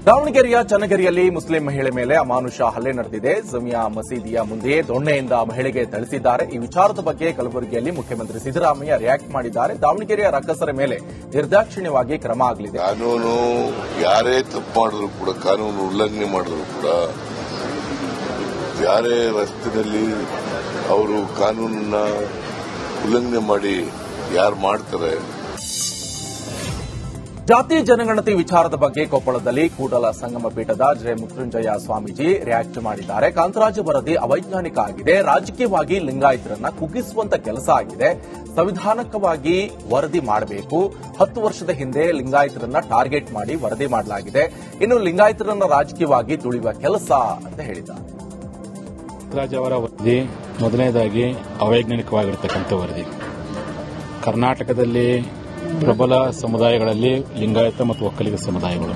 ದಾವಣಗೆರೆಯ ಚನ್ನಗಿರಿಯಲ್ಲಿ ಮುಸ್ಲಿಂ ಮಹಿಳೆ ಮೇಲೆ ಅಮಾನುಷ ಹಲ್ಲೆ ನಡೆದಿದೆ. ಜಮಿಯಾ ಮಸೀದಿಯ ಮುಂದೆಯೇ ದೊಣ್ಣೆಯಿಂದ ಮಹಿಳೆಗೆ ಥಳಿಸಿದ್ದಾರೆ. ಈ ವಿಚಾರದ ಬಗ್ಗೆ ಕಲಬುರಗಿಯಲ್ಲಿ ಮುಖ್ಯಮಂತ್ರಿ ಸಿದ್ದರಾಮಯ್ಯ ರಿಯಾಕ್ಟ್ ಮಾಡಿದ್ದಾರೆ. ದಾವಣಗೆರೆಯ ರಕ್ಕಸರ ಮೇಲೆ ನಿರ್ದಾಕ್ಷಿಣ್ಯವಾಗಿ ಕ್ರಮ ಆಗಲಿದೆ. ಕಾನೂನು ಯಾರೇ ತಪ್ಪು ಮಾಡಿದ್ರು ಕೂಡ, ಕಾನೂನು ಉಲ್ಲಂಘನೆ ಮಾಡಿದ್ರು ಕೂಡ, ಯಾರೇ ರಸ್ತೆಯಲ್ಲಿ ಅವರು ಕಾನೂನನ್ನ ಉಲ್ಲಂಘನೆ ಮಾಡಿ ಯಾರು ಮಾಡ್ತಾರೆ. ಜಾತಿ ಜನಗಣತಿ ವಿಚಾರದ ಬಗ್ಗೆ ಕೊಪ್ಪಳದಲ್ಲಿ ಕೂಡಲ ಸಂಗಮ ಪೀಠದ ಜೆ ಮೃತ್ಯುಂಜಯ ಸ್ವಾಮೀಜಿ ರಿಯಾಕ್ಟ್ ಮಾಡಿದ್ದಾರೆ. ಕಾಂತರಾಜ್ ವರದಿ ಅವೈಜ್ಞಾನಿಕ ಆಗಿದೆ, ರಾಜಕೀಯವಾಗಿ ಲಿಂಗಾಯತರನ್ನ ಕುಗ್ಗಿಸುವಂತ ಕೆಲಸ ಆಗಿದೆ. ಸಂವಿಧಾನಿಕವಾಗಿ ವರದಿ ಮಾಡಬೇಕು. 10 ವರ್ಷದ ಹಿಂದೆ ಲಿಂಗಾಯತರನ್ನ ಟಾರ್ಗೆಟ್ ಮಾಡಿ ವರದಿ ಮಾಡಲಾಗಿದೆ. ಇನ್ನು ಲಿಂಗಾಯತರನ್ನ ರಾಜಕೀಯವಾಗಿ ತುಳಿಯುವ ಕೆಲಸ ಅಂತ ಹೇಳಿದ್ದಾರೆ. ಕಾಂತರಾಜ್ ಅವರ ವರದಿ ಮೊದಲನೇದಾಗಿ ಅವೈಜ್ಞಾನಿಕವಾಗಿರತಕ್ಕಂಥ ವರದಿ. ಕರ್ನಾಟಕದಲ್ಲಿ ಪ್ರಬಲ ಸಮುದಾಯಗಳಲ್ಲಿ ಲಿಂಗಾಯತ ಮತ್ತು ಒಕ್ಕಲಿಗ ಸಮುದಾಯಗಳು,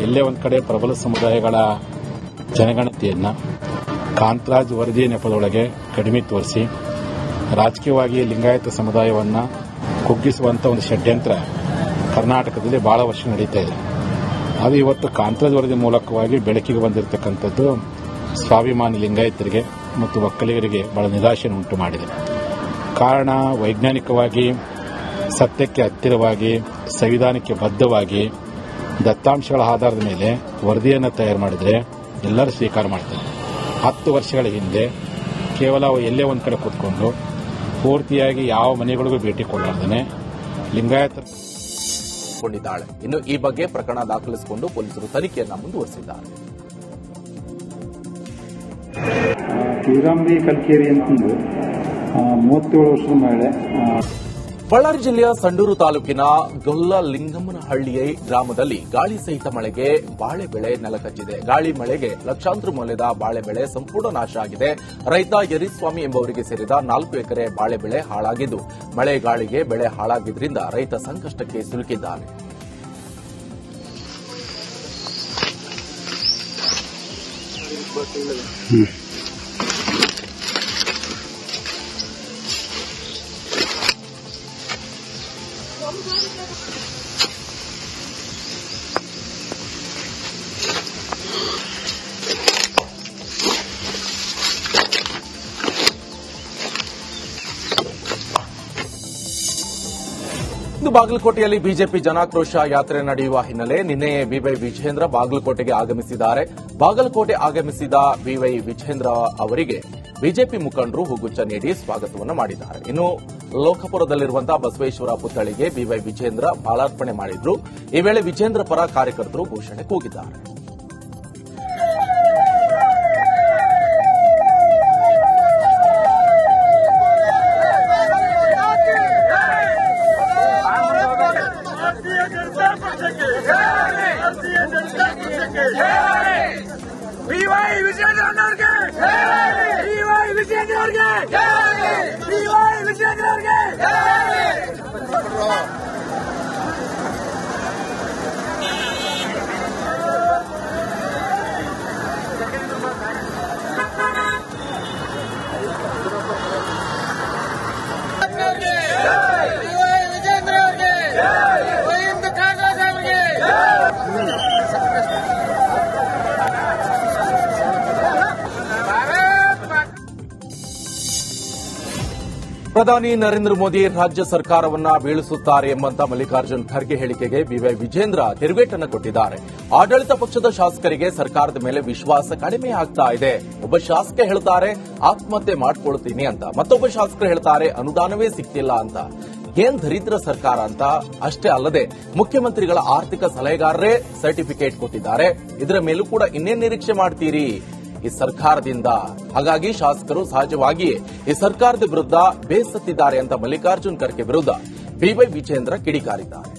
ಎಲ್ಲೇ ಒಂದು ಕಡೆ ಪ್ರಬಲ ಸಮುದಾಯಗಳ ಜನಗಣತಿಯನ್ನ ಕಾಂತರಾಜ್ ವರದಿ ನೆಪದೊಳಗೆ ಕಡಿಮೆ ತೋರಿಸಿ ರಾಜಕೀಯವಾಗಿ ಲಿಂಗಾಯತ ಸಮುದಾಯವನ್ನು ಕುಗ್ಗಿಸುವಂತ ಒಂದು ಷಡ್ಯಂತ್ರ ಕರ್ನಾಟಕದಲ್ಲಿ ಬಹಳ ವರ್ಷ ನಡೀತಾ ಇದೆ. ಅದು ಇವತ್ತು ಕಾಂತರಾಜ್ ವರದಿ ಮೂಲಕವಾಗಿ ಬೆಳಕಿಗೆ ಬಂದಿರತಕ್ಕಂಥದ್ದು ಸ್ವಾಭಿಮಾನಿ ಲಿಂಗಾಯತರಿಗೆ ಮತ್ತು ಒಕ್ಕಲಿಗರಿಗೆ ಬಹಳ ನಿರಾಶೆಯನ್ನು ಉಂಟು ಮಾಡಿದೆ. ಕಾರಣ, ವೈಜ್ಞಾನಿಕವಾಗಿ ಸತ್ಯಕ್ಕೆ ಹತ್ತಿರವಾಗಿ ಸಂವಿಧಾನಕ್ಕೆ ಬದ್ಧವಾಗಿ ದತ್ತಾಂಶಗಳ ಆಧಾರದ ಮೇಲೆ ವರದಿಯನ್ನು ತಯಾರು ಮಾಡಿದರೆ ಎಲ್ಲರೂ ಸ್ವೀಕಾರ ಮಾಡ್ತಾರೆ. 10 ವರ್ಷಗಳ ಹಿಂದೆ ಕೇವಲ ಎಲ್ಲೇ ಒಂದು ಕಡೆ ಕೂತ್ಕೊಂಡು ಪೂರ್ತಿಯಾಗಿ ಯಾವ ಮನೆಗಳಿಗೂ ಭೇಟಿ ಕೊಡಲಾರ್ದೇ ಲಿಂಗಾಯತ ಕೊಂಡಿದ್ದಾಳೆ. ಇನ್ನು ಈ ಬಗ್ಗೆ ಪ್ರಕರಣ ದಾಖಲಿಸಿಕೊಂಡು ಪೊಲೀಸರು ತನಿಖೆಯನ್ನು ಮುಂದುವರೆಸಿದ್ದಾರೆ. ಕಿರಂಬಿ ಕಲ್ಕೇರಿ ಅಂತಂದು 37 ವರ್ಷದ ಮಹಿಳೆ. ಬಳ್ಳಾರಿ ಜಿಲ್ಲೆಯ ಸಂಡೂರು ತಾಲೂಕಿನ ಗೊಲ್ಲಲಿಂಗಮ್ಮನಹಳ್ಳಿ ಗ್ರಾಮದಲ್ಲಿ ಗಾಳಿ ಸಹಿತ ಮಳೆಗೆ ಬಾಳೆ ಬೆಳೆ ನೆಲಕಚ್ಚಿದೆ. ಗಾಳಿ ಮಳೆಗೆ ಲಕ್ಷಾಂತರ ಮೌಲ್ಯದ ಬಾಳೆ ಬೆಳೆ ಸಂಪೂರ್ಣ ನಾಶ ಆಗಿದೆ. ರೈತ ಯರಿಸ್ವಾಮಿ ಎಂಬುವರಿಗೆ ಸೇರಿದ 4 ಎಕರೆ ಬಾಳೆ ಬೆಳೆ ಹಾಳಾಗಿದ್ದು, ಮಳೆ ಗಾಳಿಗೆ ಬೆಳೆ ಹಾಳಾಗಿದ್ದರಿಂದ ರೈತ ಸಂಕಷ್ಟಕ್ಕೆ ಸಿಲುಕಿದ್ದಾನೆ. ಬಾಗಲಕೋಟೆಯಲ್ಲಿ ಬಿಜೆಪಿ ಜನಾಕ್ರೋಶ ಯಾತ್ರೆ ನಡೆಯುವ ಹಿನ್ನೆಲೆ ನಿನ್ನೆ ಬಿವೈ ವಿಜೇಂದ್ರ ಬಾಗಲಕೋಟೆಗೆ ಆಗಮಿಸಿದ್ದಾರೆ. ಬಾಗಲಕೋಟೆ ಆಗಮಿಸಿದ ಬಿವೈ ವಿಜೇಂದ್ರ ಅವರಿಗೆ ಬಿಜೆಪಿ ಮುಖಂಡರು ಹೂಗುಚ್ಛ ನೀಡಿ ಸ್ವಾಗತವನ್ನು ಮಾಡಿದ್ದಾರೆ. ಇನ್ನು ಲೋಕಪುರದಲ್ಲಿರುವಂತಹ ಬಸವೇಶ್ವರ ಪುತ್ಥಳಿಗೆ ಬಿವೈ ವಿಜೇಂದ್ರ ಮಾಲಾರ್ಪಣೆ ಮಾಡಿದ್ರು. ಈ ವೇಳೆ ವಿಜೇಂದ್ರ ಪರ ಕಾರ್ಯಕರ್ತರು ಘೋಷಣೆ ಕೂಗಿದ್ದಾರೆ. ಪ್ರಧಾನಿ ನರೇಂದ್ರ ಮೋದಿ ರಾಜ್ಯ ಸರ್ಕಾರವನ್ನ ಬೀಳಿಸುತ್ತಾರೆ ಎಂಬಂತ ಮಲ್ಲಿಕಾರ್ಜುನ್ ಖರ್ಗೆ ಹೇಳಿಕೆಗೆ ಬಿವೈ ವಿಜೇಂದ್ರ ತಿರುಗೇಟನ್ನು ಕೊಟ್ಟಿದ್ದಾರೆ. ಆಡಳಿತ ಪಕ್ಷದ ಶಾಸಕರಿಗೆ ಸರ್ಕಾರದ ಮೇಲೆ ವಿಶ್ವಾಸ ಕಡಿಮೆ ಆಗ್ತಾ ಇದೆ. ಒಬ್ಬ ಶಾಸಕ ಹೇಳ್ತಾರೆ ಆತ್ಮಹತ್ಯೆ ಮಾಡ್ಕೊಳ್ತೀನಿ ಅಂತ, ಮತ್ತೊಬ್ಬ ಶಾಸಕರು ಹೇಳ್ತಾರೆ ಅನುದಾನವೇ ಸಿಗ್ತಿಲ್ಲ ಅಂತ. ಏನ್ ದರಿದ್ರ ಸರ್ಕಾರ ಅಂತ. ಅಷ್ಟೇ ಅಲ್ಲದೆ ಮುಖ್ಯಮಂತ್ರಿಗಳ ಆರ್ಥಿಕ ಸಲಹೆಗಾರರೇ ಸರ್ಟಿಫಿಕೇಟ್ ಕೊಟ್ಟಿದ್ದಾರೆ. ಇದರ ಮೇಲೂ ಕೂಡ ಇನ್ನೇನ್ ನಿರೀಕ್ಷೆ ಮಾಡ್ತೀರಿ ಈ ಸರ್ಕಾರದಿಂದ? ಹಾಗಾಗಿ ಶಾಸಕರು ಸಹಜವಾಗಿಯೇ ಈ ಸರ್ಕಾರದ ವಿರುದ್ಧ ಬೇಸತ್ತಿದ್ದಾರೆ ಅಂತ ಮಲ್ಲಿಕಾರ್ಜುನ್ ಖರ್ಗೆ ವಿರುದ್ಧ ಬಿವೈ ವಿಜೇಂದ್ರ ಕಿಡಿಕಾರಿದ್ದಾರೆ.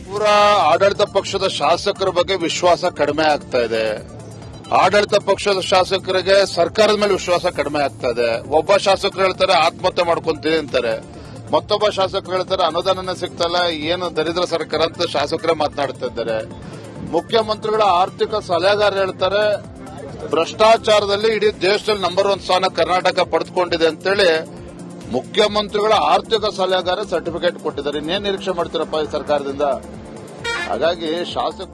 ಪೂರ ಆಡಳಿತ ಪಕ್ಷದ ಶಾಸಕರ ಬಗ್ಗೆ ವಿಶ್ವಾಸ ಕಡಿಮೆ ಆಗ್ತಾ ಇದೆ. ಆಡಳಿತ ಪಕ್ಷದ ಶಾಸಕರಿಗೆ ಸರ್ಕಾರದ ಮೇಲೆ ವಿಶ್ವಾಸ ಕಡಿಮೆ ಆಗ್ತಾ ಇದೆ. ಒಬ್ಬ ಶಾಸಕರು ಹೇಳ್ತಾರೆ ಆತ್ಮಹತ್ಯೆ ಮಾಡ್ಕೊಂತೀನಿ ಅಂತಾರೆ, ಮತ್ತೊಬ್ಬ ಶಾಸಕರು ಹೇಳ್ತಾರೆ ಅನುದಾನನೇ ಸಿಗ್ತಲ್ಲ, ಏನು ದರಿದ್ರ ಸರ್ಕಾರ ಅಂತ ಶಾಸಕರೇ ಮಾತನಾಡ್ತಾ ಇದ್ದಾರೆ. ಮುಖ್ಯಮಂತ್ರಿಗಳ ಆರ್ಥಿಕ ಸಲಹೆಗಾರ ಹೇಳ್ತಾರೆ ಭ್ರಷ್ಟಾಚಾರದಲ್ಲಿ ಇಡೀ ದೇಶದಲ್ಲಿ ನಂಬರ್ 1 ಸ್ಥಾನ ಕರ್ನಾಟಕ ಪಡೆದುಕೊಂಡಿದೆ ಅಂತೇಳಿ ಮುಖ್ಯಮಂತ್ರಿಗಳ ಆರ್ಥಿಕ ಸಲಹೆಗಾರ ಸರ್ಟಿಫಿಕೇಟ್ ಕೊಟ್ಟಿದ್ದಾರೆ. ಇನ್ನೇನು ನಿರೀಕ್ಷೆ ಮಾಡ್ತೀರಪ್ಪ ಈ ಸರ್ಕಾರದಿಂದ? ಹಾಗಾಗಿ ಶಾಸಕ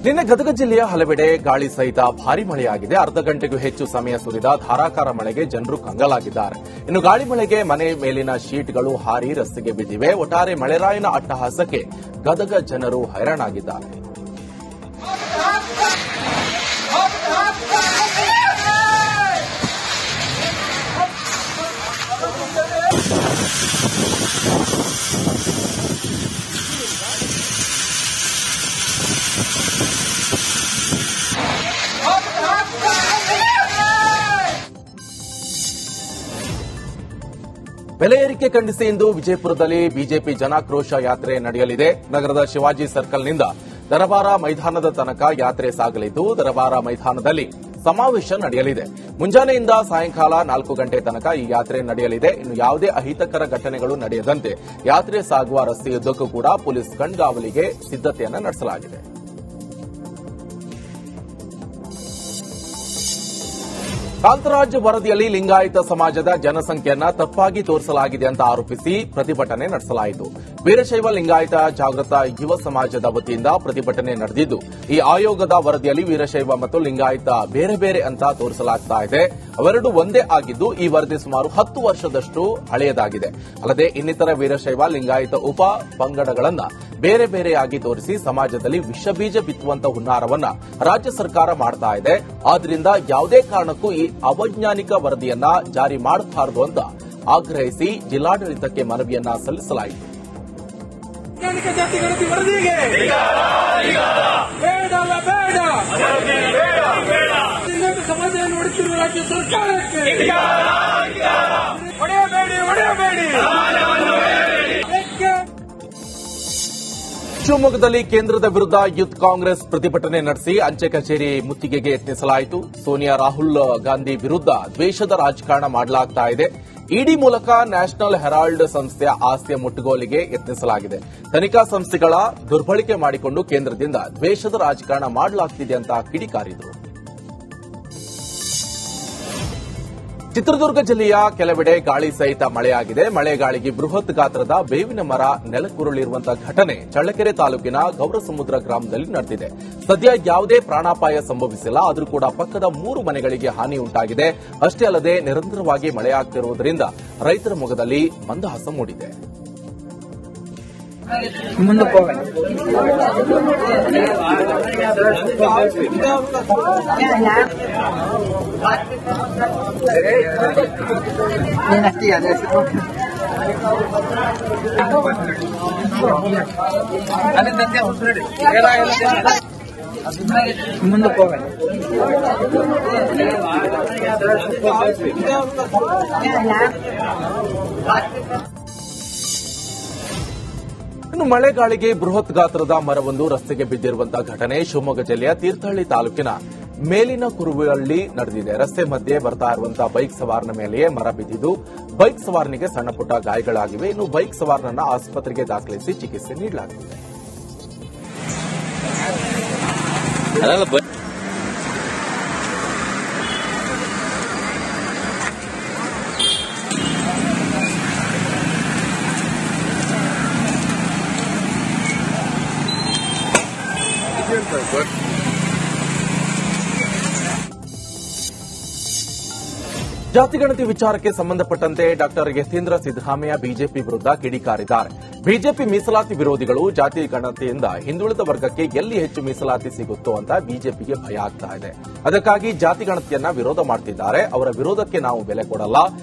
ನಿನ್ನೆ ಗದಗ ಜಿಲ್ಲೆಯ ಹಲವೆಡೆ ಗಾಳಿ ಸಹಿತ ಭಾರೀ ಮಳೆಯಾಗಿದೆ. ಅರ್ಧ ಗಂಟೆಗೂ ಹೆಚ್ಚು ಸಮಯ ಸುರಿದ ಧಾರಾಕಾರ ಮಳೆಗೆ ಜನರು ಕಂಗಾಲಾಗಿದ್ದಾರೆ. ಇನ್ನು ಗಾಳಿ ಮಳೆಗೆ ಮನೆ ಮೇಲಿನ ಶೀಟ್ಗಳು ಹಾರಿ ರಸ್ತೆಗೆ ಬಿದ್ದಿವೆ. ಒಟ್ಟಾರೆ ಮಳೆರಾಯನ ಅಟ್ಟಹಾಸಕ್ಕೆ ಗದಗ ಜನರು ಹೈರಾಣಾಗಿದ್ದಾರೆ. ಬೆಲೆ ಏರಿಕೆ ಖಂಡಿಸಿ ಇಂದು ವಿಜಯಪುರದಲ್ಲಿ ಬಿಜೆಪಿ ಜನಾಕ್ರೋಶ ಯಾತ್ರೆ ನಡೆಯಲಿದೆ. ನಗರದ ಶಿವಾಜಿ ಸರ್ಕಲ್ನಿಂದ ದರಬಾರ ಮೈದಾನದ ತನಕ ಯಾತ್ರೆ ಸಾಗಲಿದ್ದು, ದರಬಾರ ಮೈದಾನದಲ್ಲಿ ಸಮಾವೇಶ ನಡೆಯಲಿದೆ. ಮುಂಜಾನೆಯಿಂದ ಸಾಯಂಕಾಲ 4 ಗಂಟೆ ತನಕ ಈ ಯಾತ್ರೆ ನಡೆಯಲಿದೆ. ಇನ್ನು ಯಾವುದೇ ಅಹಿತಕರ ಘಟನೆಗಳು ನಡೆಯದಂತೆ ಯಾತ್ರೆ ಸಾಗುವ ರಸ್ತೆಯುದ್ದಕ್ಕೂ ಕೂಡ ಪೊಲೀಸ್ ಕಣ್ಗಾವಲಿಗೆ ಸಿದ್ದತೆಯನ್ನು ನಡೆಸಲಾಗಿದೆ. ಕಾಂತರಾಜ್ ವರದಿಯಲ್ಲಿ ಲಿಂಗಾಯತ ಸಮಾಜದ ಜನಸಂಖ್ಯೆಯನ್ನ ತಪ್ಪಾಗಿ ತೋರಿಸಲಾಗಿದೆ ಅಂತ ಆರೋಪಿಸಿ ಪ್ರತಿಭಟನೆ ನಡೆಸಲಾಯಿತು. ವೀರಶೈವ ಲಿಂಗಾಯತ ಜಾಗೃತ ಯುವ ಸಮಾಜದ ವತಿಯಿಂದ ಪ್ರತಿಭಟನೆ ನಡೆದಿದ್ದು, ಈ ಆಯೋಗದ ವರದಿಯಲ್ಲಿ ವೀರಶೈವ ಮತ್ತು ಲಿಂಗಾಯತ ಬೇರೆ ಬೇರೆ ಅಂತ ತೋರಿಸಲಾಗ್ತಾ ಇದೆ. ಅವೆರಡು ಒಂದೇ ಆಗಿದ್ದು, ಈ ವರದಿ ಸುಮಾರು 10 ವರ್ಷದಷ್ಟು ಹಳೆಯದಾಗಿದೆ. ಅಲ್ಲದೆ ಇನ್ನಿತರ ವೀರಶೈವ ಲಿಂಗಾಯತ ಉಪ ಪಂಗಡಗಳನ್ನ ಬೇರೆ ಬೇರೆಯಾಗಿ ತೋರಿಸಿ ಸಮಾಜದಲ್ಲಿ ವಿಷಬೀಜ ಬಿತ್ತುವಂತ ಹುನ್ನಾರವನ್ನ ರಾಜ್ಯ ಸರ್ಕಾರ ಮಾಡ್ತಾ ಇದೆ. ಆದ್ರಿಂದ ಯಾವುದೇ ಕಾರಣಕ್ಕೂ ಈ ಅವೈಜ್ಞಾನಿಕ ವರದಿಯನ್ನ ಜಾರಿ ಮಾಡಬಾರದು ಅಂತ ಆಗ್ರಹಿಸಿ ಜಿಲ್ಲಾಡಳಿತಕ್ಕೆ ಮನವಿಯನ್ನ ಸಲ್ಲಿಸಲಾಯಿತು. ಸಮಾಜ ನೋಡುತ್ತಿರುವ ರಾಜ್ಯ ಸರ್ಕಾರಕ್ಕೆ ಶಿವಮೊಗ್ಗದಲ್ಲಿ ಕೇಂದ್ರದ ವಿರುದ್ಧ ಯೂತ್ ಕಾಂಗ್ರೆಸ್ ಪ್ರತಿಭಟನೆ ನಡೆಸಿ ಅಂಚೆ ಕಚೇರಿ ಮುತ್ತಿಗೆಗೆ ಯತ್ನಿಸಲಾಯಿತು. ಸೋನಿಯಾ ರಾಹುಲ್ ಗಾಂಧಿ ವಿರುದ್ಧ ದ್ವೇಷದ ರಾಜಕಾರಣ ಮಾಡಲಾಗ್ತಾ ಇದೆ. ಇಡಿ ಮೂಲಕ ನ್ಯಾಷನಲ್ ಹೆರಾಲ್ಡ್ ಸಂಸ್ಥೆಯ ಆಸ್ತಿಯ ಮುಟ್ಟುಗೋಲಿಗೆ ಯತ್ನಿಸಲಾಗಿದೆ. ತನಿಖಾ ಸಂಸ್ಥೆಗಳ ದುರ್ಬಳಕೆ ಮಾಡಿಕೊಂಡು ಕೇಂದ್ರದಿಂದ ದ್ವೇಷದ ರಾಜಕಾರಣ ಮಾಡಲಾಗ್ತಿದೆ ಅಂತ ಕಿಡಿಕಾರಿದರು. ಚಿತ್ರದುರ್ಗ ಜಿಲ್ಲೆಯ ಕೆಲವೆಡೆ ಗಾಳಿ ಸಹಿತ ಮಳೆಯಾಗಿದೆ. ಮಳೆಗಾಳಿಗೆ ಬೃಹತ್ ಗಾತ್ರದ ಬೇವಿನ ಮರ ನೆಲಕ್ಕುರುಳಿರುವಂತಹ ಘಟನೆ ಚಳ್ಳಕೆರೆ ತಾಲೂಕಿನ ಗೌರಸಮುದ್ರ ಗ್ರಾಮದಲ್ಲಿ ನಡೆದಿದೆ. ಸದ್ಯ ಯಾವುದೇ ಪ್ರಾಣಾಪಾಯ ಸಂಭವಿಸಿಲ್ಲ. ಆದರೂ ಕೂಡ ಪಕ್ಕದ 3 ಮನೆಗಳಿಗೆ ಹಾನಿ ಉಂಟಾಗಿದೆ. ಅಷ್ಟೇ ಅಲ್ಲದೆ ನಿರಂತರವಾಗಿ ಮಳೆಯಾಗುತ್ತಿರುವುದರಿಂದ ರೈತರ ಮೊಗದಲ್ಲಿ ಮಂದಹಾಸ ಮೂಡಿದೆ. ಇನ್ನು ಮಳೆಗಾಳಿಗೆ ಬೃಹತ್ ಗಾತ್ರದ ಮರವೊಂದು ರಸ್ತೆಗೆ ಬಿದ್ದಿರುವಂತಹ ಘಟನೆ ಶಿವಮೊಗ್ಗ ಜಿಲ್ಲೆಯ ತೀರ್ಥಹಳ್ಳಿ ತಾಲೂಕಿನ ಮೇಲಿನ ಕುರುವಳ್ಳಿ ನಡೆದಿದೆ. ರಸ್ತೆ ಮಧ್ಯೆ ಬರ್ತಾ ಇರುವಂತಹ ಬೈಕ್ ಸವಾರನ ಮೇಲೆಯೇ ಮರ ಬಿದ್ದಿದ್ದು, ಬೈಕ್ ಸವಾರನಿಗೆ ಸಣ್ಣ ಪುಟ್ಟ ಗಾಯಗಳಾಗಿವೆ. ಇನ್ನು ಬೈಕ್ ಸವಾರನನ್ನ ಆಸ್ಪತ್ರೆಗೆ ದಾಖಲಿಸಿ ಚಿಕಿತ್ಸೆ ನೀಡಲಾಗಿದೆ. ಜಾತಿಗಣತಿ ವಿಚಾರಕ್ಕೆ ಸಂಬಂಧಪಟ್ಟಂತೆ ಡಾಕ್ಟರ್ ಯತೀಂದ್ರ ಸಿದ್ದರಾಮಯ್ಯ ಬಿಜೆಪಿ ವಿರುದ್ಧ ಕಿಡಿಕಾರಿದ್ದಾರೆ. ಬಿಜೆಪಿ ಮೀಸಲಾತಿ ವಿರೋಧಿಗಳು ಜಾತಿ ಗಣತಿಯಿಂದ ಹಿಂದುಳಿದ ವರ್ಗಕ್ಕೆ ಎಲ್ಲಿ ಹೆಚ್ಚು ಮೀಸಲಾತಿ ಸಿಗುತ್ತೋ ಅಂತ ಬಿಜೆಪಿಗೆ ಭಯ ಆಗ್ತಾ ಇದೆ. ಅದಕ್ಕಾಗಿ ಜಾತಿ ಗಣತಿಯನ್ನ ವಿರೋಧ ಮಾಡುತ್ತಿದ್ದಾರೆ. ಅವರ ವಿರೋಧಕ್ಕೆ ನಾವು ಬೆಲೆ ಕೊಡಲ್ಲ.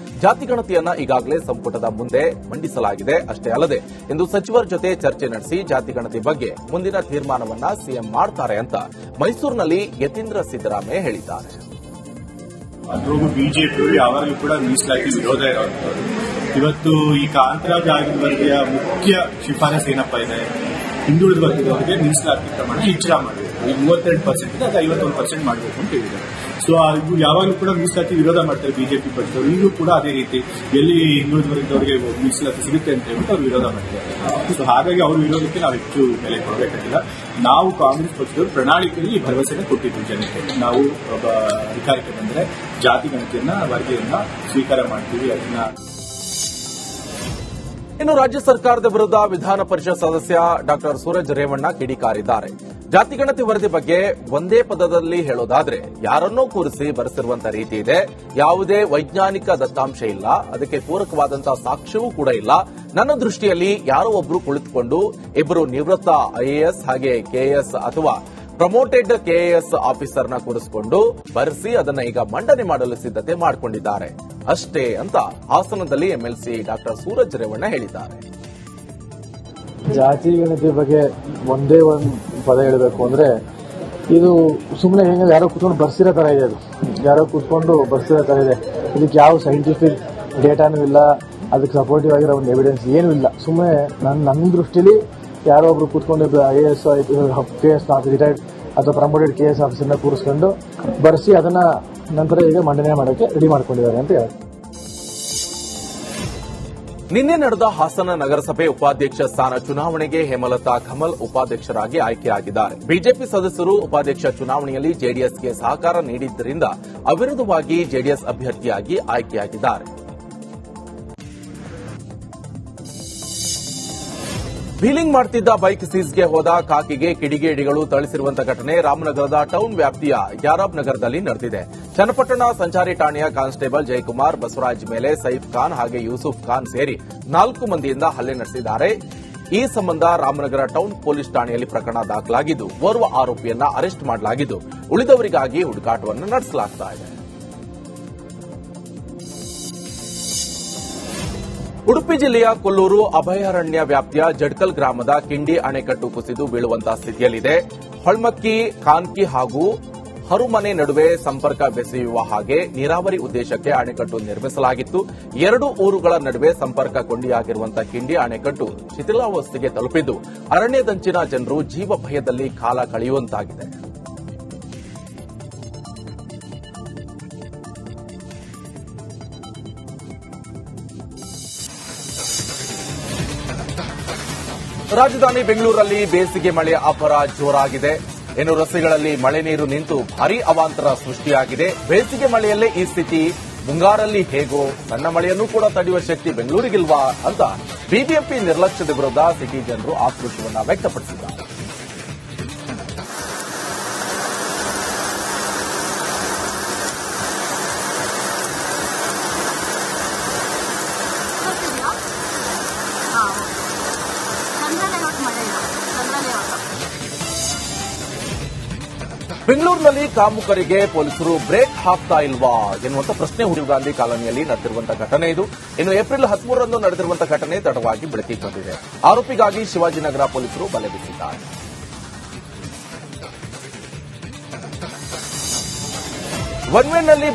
ಜಾತಿ ಗಣತಿಯನ್ನ ಈಗಾಗಲೇ ಸಂಪುಟದ ಮುಂದೆ ಮಂಡಿಸಲಾಗಿದೆ. ಅಷ್ಟೇ ಅಲ್ಲದೆ ಇಂದು ಸಚಿವರ ಜೊತೆ ಚರ್ಚೆ ನಡೆಸಿ ಜಾತಿ ಗಣತಿ ಬಗ್ಗೆ ಮುಂದಿನ ತೀರ್ಮಾನವನ್ನ ಸಿಎಂ ಮಾಡ್ತಾರೆ ಅಂತ ಮೈಸೂರಿನಲ್ಲಿ ಯತೀಂದ್ರ ಸಿದ್ದರಾಮಯ್ಯ ಹೇಳಿದ್ದಾರೆ. ಅದ್ರೊಳಗೂ ಬಿಜೆಪಿ ಯಾವಾಗಲೂ ಕೂಡ ಮೀಸಲಾತಿ ವಿರೋಧ ಇರುವಂತದ್ದು. ಇವತ್ತು ಈ ಕಾಂತರಾಜ್ ವರದಿಯ ಮುಖ್ಯ ಶಿಫಾರಸ್ ಏನಪ್ಪಾ ಇದೆ, ಹಿಂದುಳಿದ ವರ್ಗದವರಿಗೆ ಮೀಸಲಾತಿ ಪ್ರಮಾಣ ಹೆಚ್ಚಳ ಮಾಡಬೇಕು. ಈ 32% ಅದು 51% ಮಾಡಬೇಕು ಅಂತ ಹೇಳಿದ್ದಾರೆ. ಸೊ ಇದು ಯಾವಾಗಲೂ ಕೂಡ ಮೀಸಲಾತಿ ವಿರೋಧ ಮಾಡ್ತಾರೆ ಬಿಜೆಪಿ ಪಕ್ಷದವರು. ಈಗಲೂ ಕೂಡ ಅದೇ ರೀತಿ ಎಲ್ಲಿ ಹಿಂದುಳಿದ ವರ್ಗದವರಿಗೆ ಮೀಸಲಾತಿ ಸಿಗುತ್ತೆ ಅಂತ ಹೇಳ್ಬಿಟ್ಟು ಅವರು ವಿರೋಧ ಮಾಡಿದ್ದಾರೆ. ಸೊ ಹಾಗಾಗಿ ಅವ್ರ ವಿರೋಧಕ್ಕೆ ನಾವು ಹೆಚ್ಚು ಬೆಲೆ ಕೊಡಬೇಕಾಗಿಲ್ಲ. ನಾವು ಕಾಂಗ್ರೆಸ್ ಪಕ್ಷದವರು ಪ್ರಣಾಳಿಕೆಯಲ್ಲಿ ಭರವಸೆನ ಕೊಟ್ಟಿದ್ವಿ ಜನತೆ. ನಾವು ಅಧಿಕಾರಕ್ಕೆ ಬಂದರೆ ಜಾತಿ ಗಣತಿಯನ್ನ ವರದಿಯನ್ನ ಸ್ವೀಕಾರ ಮಾಡ್ತೀವಿ. ಅದನ್ನ ಇನ್ನು ರಾಜ್ಯ ಸರ್ಕಾರದ ವಿರುದ್ಧ ವಿಧಾನ ಪರಿಷತ್ ಸದಸ್ಯ ಡಾಕ್ಟರ್ ಸೂರಜ್ ರೇವಣ್ಣ ಕಿಡಿಕಾರಿದ್ದಾರೆ. ಜಾತಿಗಣತಿ ವರದಿ ಬಗ್ಗೆ ಒಂದೇ ಪದದಲ್ಲಿ ಹೇಳೋದಾದ್ರೆ ಯಾರನ್ನೋ ಕೂರಿಸಿ ಬರೆಸಿರುವಂತಹ ರೀತಿ ಇದೆ. ಯಾವುದೇ ವೈಜ್ಞಾನಿಕ ದತ್ತಾಂಶ ಇಲ್ಲ, ಅದಕ್ಕೆ ಪೂರಕವಾದಂತಹ ಸಾಕ್ಷ್ಯವೂ ಕೂಡ ಇಲ್ಲ. ನನ್ನ ದೃಷ್ಟಿಯಲ್ಲಿ ಯಾರೋ ಒಬ್ರು ಕುಳಿತುಕೊಂಡು ಇಬ್ಬರು ನಿವೃತ್ತ ಐಎಎಸ್ ಹಾಗೆ ಕೆಎಎಸ್ ಅಥವಾ ಪ್ರಮೋಟೆಡ್ ಕೆಎಎಸ್ ಆಫೀಸರ್ನ ಕೂರಿಸಿಕೊಂಡು ಬರೆಸಿ ಅದನ್ನ ಈಗ ಮಂಡನೆ ಮಾಡಲು ಸಿದ್ಧತೆ ಮಾಡಿಕೊಂಡಿದ್ದಾರೆ ಅಷ್ಟೇ ಅಂತ ಹಾಸನದಲ್ಲಿ ಎಂಎಲ್ಸಿ ಡಾಕ್ಟರ್ ಸೂರಜ್ ರೇವಣ್ಣ ಹೇಳಿದ್ದಾರೆ. ಜಾತಿ ಗಣತಿ ಬಗ್ಗೆ ಒಂದೇ ಒಂದು ಪದ ಹೇಳಬೇಕು ಅಂದ್ರೆ ಇದು ಸುಮ್ಮನೆ ಹೆಂಗೆ ಯಾರೋ ಕೂತ್ಕೊಂಡು ಬರ್ಸಿರೋ ತರ ಇದೆ. ಅದು ಯಾರೋ ಕೂತ್ಕೊಂಡು ಬರ್ಸಿರೋ ತರ ಇದೆ. ಇದಕ್ಕೆ ಯಾವ ಸೈಂಟಿಫಿಕ್ ಡೇಟಾನೂ ಇಲ್ಲ, ಅದಕ್ಕೆ ಸಪೋರ್ಟಿವ್ ಆಗಿರೋ ಒಂದು ಎವಿಡೆನ್ಸ್ ಏನೂ ಇಲ್ಲ. ಸುಮ್ಮನೆ ನನ್ನ ದೃಷ್ಟಿಲಿ ಯಾರೋ ಒಬ್ರು ಕೂತ್ಕೊಂಡು IAS KS ರಿಟೈರ್ಡ್ ಅಥವಾ ಪ್ರಮೋಟೆಡ್ KS ಆಫೀಸರ್ನ ಕೂರಿಸ್ಕೊಂಡು ಬರ್ಸಿ ಅದನ್ನ ನಂತರ ಈಗ ಮಂಡನೆ ಮಾಡೋಕ್ಕೆ ರೆಡಿ ಮಾಡ್ಕೊಂಡಿದ್ದಾರೆ ಅಂತ ಹೇಳಿ. ನಿನ್ನೆ ನಡೆದ ಹಾಸನ ನಗರಸಭೆ ಉಪಾಧ್ಯಕ್ಷ ಸ್ಥಾನ ಚುನಾವಣೆಗೆ ಹೇಮಲತಾ ಕಮಲ್ ಉಪಾಧ್ಯಕ್ಷರಾಗಿ ಆಯ್ಕೆಯಾಗಿದ್ದಾರೆ. ಬಿಜೆಪಿ ಸದಸ್ಯರು ಉಪಾಧ್ಯಕ್ಷ ಚುನಾವಣೆಯಲ್ಲಿ ಜೆಡಿಎಸ್ಗೆ ಸಹಕಾರ ನೀಡಿದ್ದರಿಂದ ಅವಿರೋಧವಾಗಿ ಜೆಡಿಎಸ್ ಅಭ್ಯರ್ಥಿಯಾಗಿ ಆಯ್ಕೆಯಾಗಿದ್ದಾರೆ. ವೀಲಿಂಗ್ ಮಾಡುತ್ತಿದ್ದ ಬೈಕ್ ಸೀಸ್ಗೆ ಹೋದ ಕಾಕಿಗೆ ಕಿಡಿಗೇಡಿಗಳು ಥಳಿಸಿರುವಂತಹ ಘಟನೆ ರಾಮನಗರದ ಟೌನ್ ವ್ಯಾಪ್ತಿಯ ಯಾರಾಬ್ ನಗರದಲ್ಲಿ ನಡೆದಿದೆ. ಚನ್ನಪಟ್ಟಣ ಸಂಚಾರಿ ಠಾಣೆಯ ಕಾನ್ಸ್ಟೇಬಲ್ ಜಯಕುಮಾರ್ ಬಸವರಾಜ್ ಮೇಲೆ ಸೈಫ್ ಖಾನ್ ಹಾಗೆ ಯೂಸುಫ್ ಖಾನ್ ಸೇರಿ 4 ಮಂದಿಯಿಂದ ಹಲ್ಲೆ ನಡೆಸಿದ್ದಾರೆ. ಈ ಸಂಬಂಧ ರಾಮನಗರ ಟೌನ್ ಪೊಲೀಸ್ ಠಾಣೆಯಲ್ಲಿ ಪ್ರಕರಣ ದಾಖಲಾಗಿದ್ದು ಓರ್ವ ಆರೋಪಿಯನ್ನ ಅರೆಸ್ಟ್ ಮಾಡಲಾಗಿದ್ದು ಉಳಿದವರಿಗಾಗಿ ಹುಡುಕಾಟವನ್ನು ನಡೆಸಲಾಗುತ್ತಿದೆ. ಉಡುಪಿ ಜಿಲ್ಲೆಯ ಕೊಲ್ಲೂರು ಅಭಯಾರಣ್ಯ ವ್ಯಾಪ್ತಿಯ ಜಡ್ಕಲ್ ಗ್ರಾಮದ ಕಿಂಡಿ ಅಣೆಕಟ್ಟು ಕುಸಿದು ಬೀಳುವಂತಹ ಸ್ಥಿತಿಯಲ್ಲಿದೆ. ಹೊಳ್ಮಕ್ಕಿ ಕಾನ್ಕಿ ಹಾಗೂ ಹರುಮನೆ ನಡುವೆ ಸಂಪರ್ಕ ಬೆಸೆಯುವ ಹಾಗೆ ನೀರಾವರಿ ಉದ್ದೇಶಕ್ಕೆ ಅಣೆಕಟ್ಟು ನಿರ್ಮಿಸಲಾಗಿತ್ತು. 2 ಊರುಗಳ ನಡುವೆ ಸಂಪರ್ಕ ಕೊಂಡಿಯಾಗಿರುವಂತಹ ಕಿಂಡಿ ಅಣೆಕಟ್ಟು ಶಿಥಿಲಾವಸ್ಥೆಗೆ ತಲುಪಿದ್ದು ಅರಣ್ಯದಂಚಿನ ಜನರು ಜೀವ ಭಯದಲ್ಲಿ ಕಾಲ ಕಳೆಯುವಂತಾಗಿದೆ. ರಾಜಧಾನಿ ಬೆಂಗಳೂರಲ್ಲಿ ಬೇಸಿಗೆ ಮಳೆಯ ಅಬ್ಬರ ಜೋರಾಗಿದೆ. ಇನ್ನು ರಸ್ತೆಗಳಲ್ಲಿ ಮಳೆ ನೀರು ನಿಂತು ಭಾರೀ ಅವಾಂತರ ಸೃಷ್ಟಿಯಾಗಿದೆ. ಬೇಸಿಗೆ ಮಳೆಯಲ್ಲೇ ಈ ಸ್ಥಿತಿ ಮುಂಗಾರಲ್ಲಿ ಹೇಗೋ ಸಣ್ಣ ಮಳೆಯನ್ನು ಕೂಡ ತಡೆಯುವ ಶಕ್ತಿ ಬೆಂಗಳೂರಿಗಿಲ್ವಾ ಅಂತ ಬಿಬಿಎಂಪಿ ನಿರ್ಲಕ್ಷ್ಯದ ವಿರುದ್ಧ ಸಿಟಿ ಜನರು ಆಕ್ರೋಶವನ್ನು ವ್ಯಕ್ತಪಡಿಸಿದ್ದಾರೆ. ಬೆಂಗಳೂರಿನಲ್ಲಿ ಕಾಮುಕರಿಗೆ ಪೊಲೀಸರು ಬ್ರೇಕ್ ಹಾಕ್ತಾ ಇಲ್ವಾ ಎನ್ನುವಂತ ಪ್ರಶ್ನೆ ರಾಜೀವ್ ಗಾಂಧಿ ಕಾಲೋನಿಯಲ್ಲಿ ನಡೆದಿರುವಂತಹ ಘಟನೆ ಇದು. ಇನ್ನು ಏಪ್ರಿಲ್ 13ರಂದು ನಡೆದಿರುವಂತಹ ಘಟನೆ ತಡವಾಗಿ ಬೆಳಕಿಗೆ ಬಂದಿದೆ. ಆರೋಪಿಗಾಗಿ ಶಿವಾಜಿನಗರ ಪೊಲೀಸರು ಬಲೆ ಬೀಸಿದ್ದಾರೆ. ಒನ್ ವೇನಲ್ಲಿ